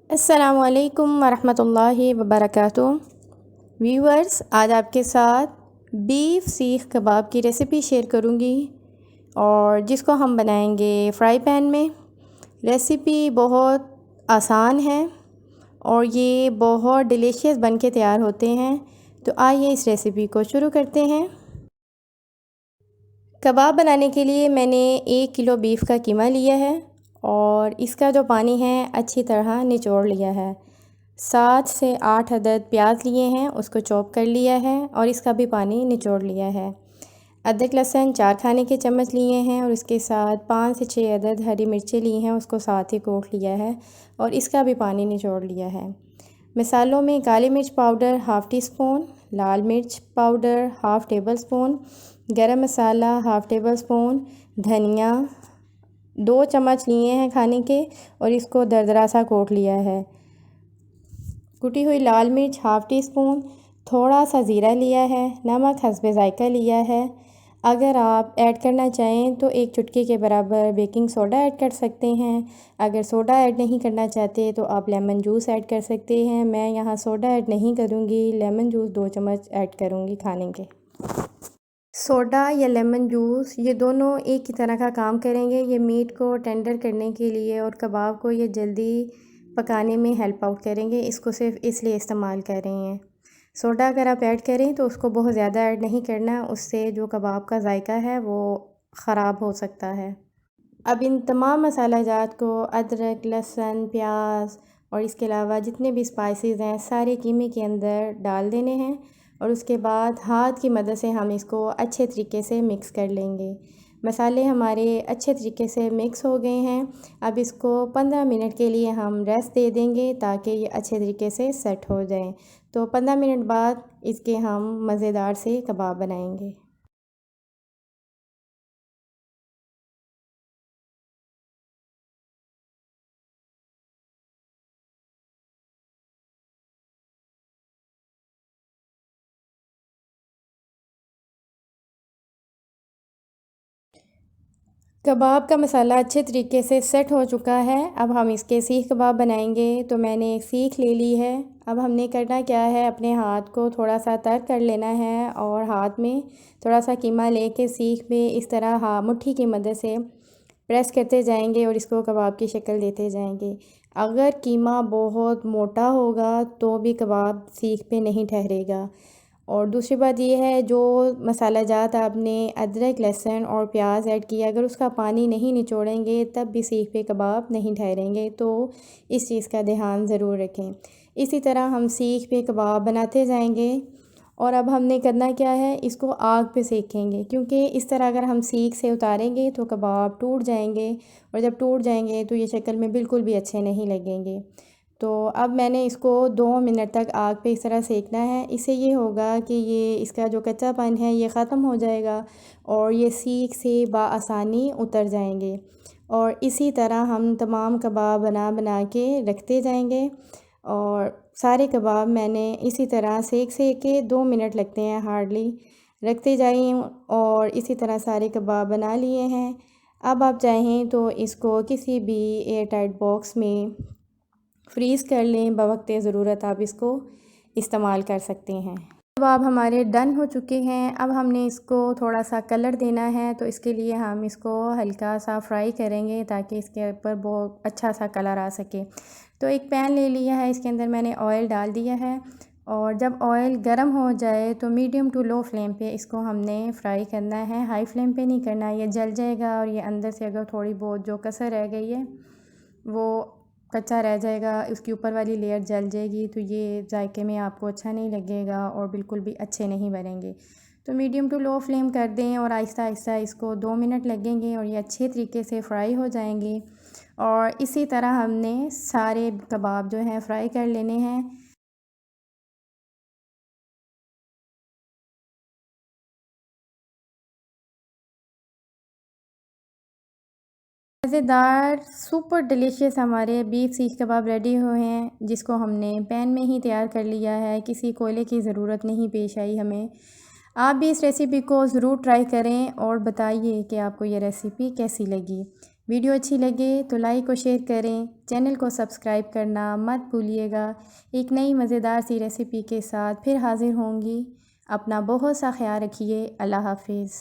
अस्सलामुअलैकुम वरहमतुल्लाहि वबरकातुहू। व्यूअर्स, आज आपके साथ बीफ सीख कबाब की रेसिपी शेयर करूंगी और जिसको हम बनाएंगे फ्राई पैन में। रेसिपी बहुत आसान है और ये बहुत डिलीशियस बन के तैयार होते हैं। तो आइए इस रेसिपी को शुरू करते हैं। कबाब बनाने के लिए मैंने 1 किलो बीफ का कीमा लिया है और इसका जो पानी है अच्छी तरह निचोड़ लिया है। 7 से 8 अदद प्याज लिए हैं, उसको चॉप कर लिया है और इसका भी पानी निचोड़ लिया है। अदरक लहसुन 4 खाने के चम्मच लिए हैं और इसके साथ 5 से 6 अदद हरी मिर्चें ली हैं, उसको साथ ही कोट लिया है और इसका भी पानी निचोड़ लिया है। मसालों में काली मिर्च पाउडर हाफ़ टी स्पून, लाल मिर्च पाउडर हाफ़ टेबल स्पून, गरम मसाला हाफ़ टेबल स्पून, धनिया 2 चम्मच लिए हैं खाने के और इसको दरदरा सा कोट लिया है। कुटी हुई लाल मिर्च हाफ़ टी स्पून, थोड़ा सा ज़ीरा लिया है, नमक हस्बे ज़ायका लिया है। अगर आप ऐड करना चाहें तो 1 चुटकी के बराबर बेकिंग सोडा ऐड कर सकते हैं। अगर सोडा ऐड नहीं करना चाहते तो आप लेमन जूस ऐड कर सकते हैं। मैं यहाँ सोडा ऐड नहीं करूँगी, लेमन जूस 2 चम्मच ऐड करूँगी खाने के। सोडा या लेमन जूस ये दोनों एक ही तरह का काम करेंगे। ये मीट को टेंडर करने के लिए और कबाब को ये जल्दी पकाने में हेल्प आउट करेंगे। इसको सिर्फ इसलिए इस्तेमाल कर रहे हैं। सोडा अगर आप ऐड करें तो उसको बहुत ज़्यादा ऐड नहीं करना, उससे जो कबाब का जायका है वो ख़राब हो सकता है। अब इन तमाम मसाला जात को अदरक लहसुन प्याज और इसके अलावा जितने भी स्पाइसेस हैं सारे कीमे के अंदर डाल देने हैं और उसके बाद हाथ की मदद से हम इसको अच्छे तरीके से मिक्स कर लेंगे। मसाले हमारे अच्छे तरीके से मिक्स हो गए हैं। अब इसको 15 मिनट के लिए हम रेस्ट दे देंगे ताकि ये अच्छे तरीके से सेट हो जाएं। तो 15 मिनट बाद इसके हम मज़ेदार से कबाब बनाएंगे। कबाब का मसाला अच्छे तरीके से सेट हो चुका है। अब हम इसके सीख कबाब बनाएंगे। तो मैंने एक सीख ले ली है। अब हमने करना क्या है, अपने हाथ को थोड़ा सा तर कर लेना है और हाथ में थोड़ा सा कीमा लेके सीख में इस तरह मुट्ठी की मदद से प्रेस करते जाएंगे और इसको कबाब की शक्ल देते जाएंगे। अगर कीमा बहुत मोटा होगा तो भी कबाब सीख पे नहीं ठहरेगा। और दूसरी बात ये है, जो मसाला जात आपने अदरक लहसुन और प्याज ऐड किया, अगर उसका पानी नहीं निचोड़ेंगे तब भी सीख पे कबाब नहीं ठहरेंगे। तो इस चीज़ का ध्यान ज़रूर रखें। इसी तरह हम सीख पे कबाब बनाते जाएंगे। और अब हमने करना क्या है, इसको आग पे सेकेंगे, क्योंकि इस तरह अगर हम सीख से उतारेंगे तो कबाब टूट जाएंगे और जब टूट जाएंगे तो ये शक्ल में बिल्कुल भी अच्छे नहीं लगेंगे। तो अब मैंने इसको 2 मिनट तक आग पे इस तरह सेकना है। इससे ये होगा कि ये इसका जो कच्चापन है ये ख़त्म हो जाएगा और ये सीख से बआसानी उतर जाएंगे। और इसी तरह हम तमाम कबाब बना बना के रखते जाएंगे और सारे कबाब मैंने इसी तरह सेक के 2 मिनट लगते हैं हार्डली, रखते जाइए और इसी तरह सारे कबाब बना लिए हैं। अब आप चाहें तो इसको किसी भी एयर टाइट बॉक्स में फ्रीज़ कर लें, बवक़्ते ज़रूरत आप इसको इस्तेमाल कर सकते हैं। कबाब हमारे डन हो चुके हैं। अब हमने इसको थोड़ा सा कलर देना है, तो इसके लिए हम इसको हल्का सा फ्राई करेंगे ताकि इसके ऊपर बहुत अच्छा सा कलर आ सके। तो एक पैन ले लिया है, इसके अंदर मैंने ऑयल डाल दिया है और जब ऑयल गर्म हो जाए तो मीडियम टू लो फ्लेम पे इसको हमने फ्राई करना है। हाई फ्लेम पे नहीं करना, ये जल जाएगा और ये अंदर से अगर थोड़ी बहुत जो कसर रह गई है वो कच्चा रह जाएगा, उसकी ऊपर वाली लेयर जल जाएगी, तो ये जायके में आपको अच्छा नहीं लगेगा और बिल्कुल भी अच्छे नहीं बनेंगे। तो मीडियम टू लो फ्लेम कर दें और आहिस्ता आहिस्ता इसको 2 मिनट लगेंगे और ये अच्छे तरीके से फ्राई हो जाएंगे। और इसी तरह हमने सारे कबाब जो हैं फ्राई कर लेने हैं। मज़ेदार सुपर डिलीशियस हमारे बीफ सीख कबाब रेडी हुए हैं, जिसको हमने पैन में ही तैयार कर लिया है। किसी कोयले की ज़रूरत नहीं पेश आई हमें। आप भी इस रेसिपी को ज़रूर ट्राई करें और बताइए कि आपको ये रेसिपी कैसी लगी। वीडियो अच्छी लगे तो लाइक और शेयर करें, चैनल को सब्सक्राइब करना मत भूलिएगा। एक नई मज़ेदार सी रेसिपी के साथ फिर हाज़िर होंगी। अपना बहुत सा ख्याल रखिए। अल्लाह हाफ़िज़।